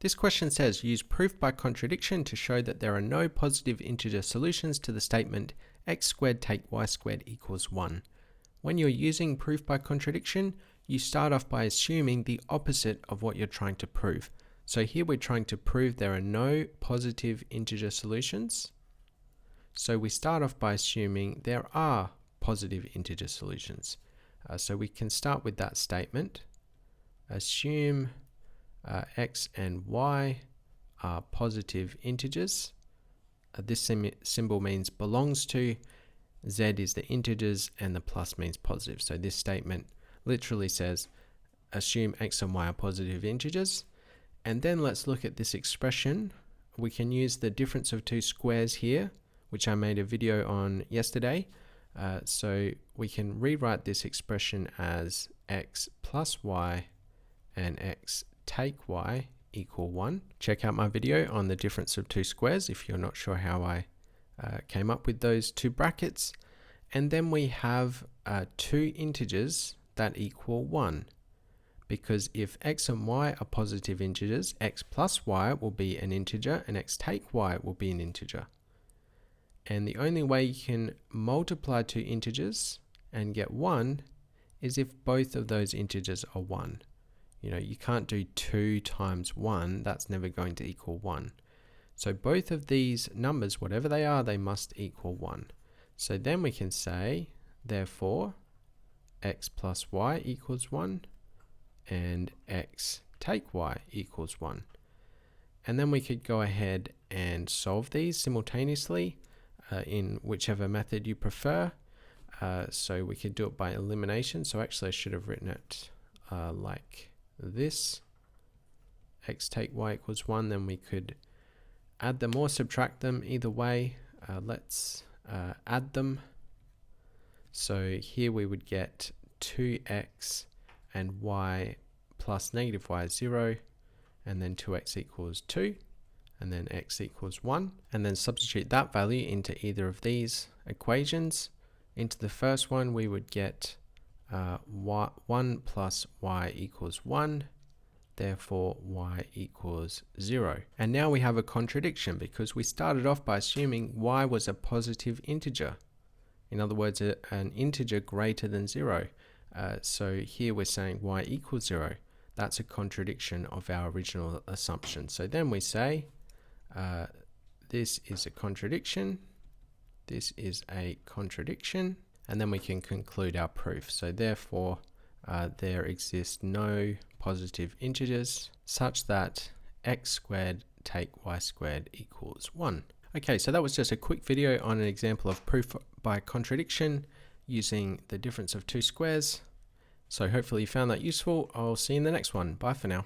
This question says, use proof by contradiction to show that there are no positive integer solutions to the statement x squared take y squared equals 1. When you're using proof by contradiction, you start off by assuming the opposite of what you're trying to prove. So here we're trying to prove there are no positive integer solutions. So we start off by assuming there are positive integer solutions. So we can start with that statement. Assume x and y are positive integers. This symbol means belongs to, z is the integers, and the plus means positive. So this statement literally says assume x and y are positive integers. And then let's look at this expression. We can use the difference of two squares here, which I made a video on yesterday. So we can rewrite this expression as x plus y and x take y equal 1. Check out my video on the difference of two squares if you're not sure how I came up with those two brackets. And then we have two integers that equal 1. Because if x and y are positive integers, x plus y will be an integer and x take y will be an integer. And the only way you can multiply two integers and get 1 is if both of those integers are 1. You know, you can't do 2 times 1, that's never going to equal 1. So both of these numbers, whatever they are, they must equal 1. So then we can say, therefore, x plus y equals 1 and x take y equals 1. And then we could go ahead and solve these simultaneously in whichever method you prefer. So we could do it by elimination. So actually I should have written it like this. X take y equals 1. Then we could add them or subtract them. Either way, let's add them. So here we would get 2x and y plus negative y is 0, and then 2x equals 2, and then x equals 1, and then substitute that value into either of these equations. Into the first one we would get 1 plus y equals 1, therefore y equals 0. And now we have a contradiction because we started off by assuming y was a positive integer. In other words, an integer greater than 0. So here we're saying y equals 0. That's a contradiction of our original assumption. So then we say this is a contradiction, this is a contradiction, and then we can conclude our proof. So therefore there exist no positive integers such that x squared take y squared equals 1. Okay, so that was just a quick video on an example of proof by contradiction using the difference of two squares. So hopefully you found that useful. I'll see you in the next one. Bye for now.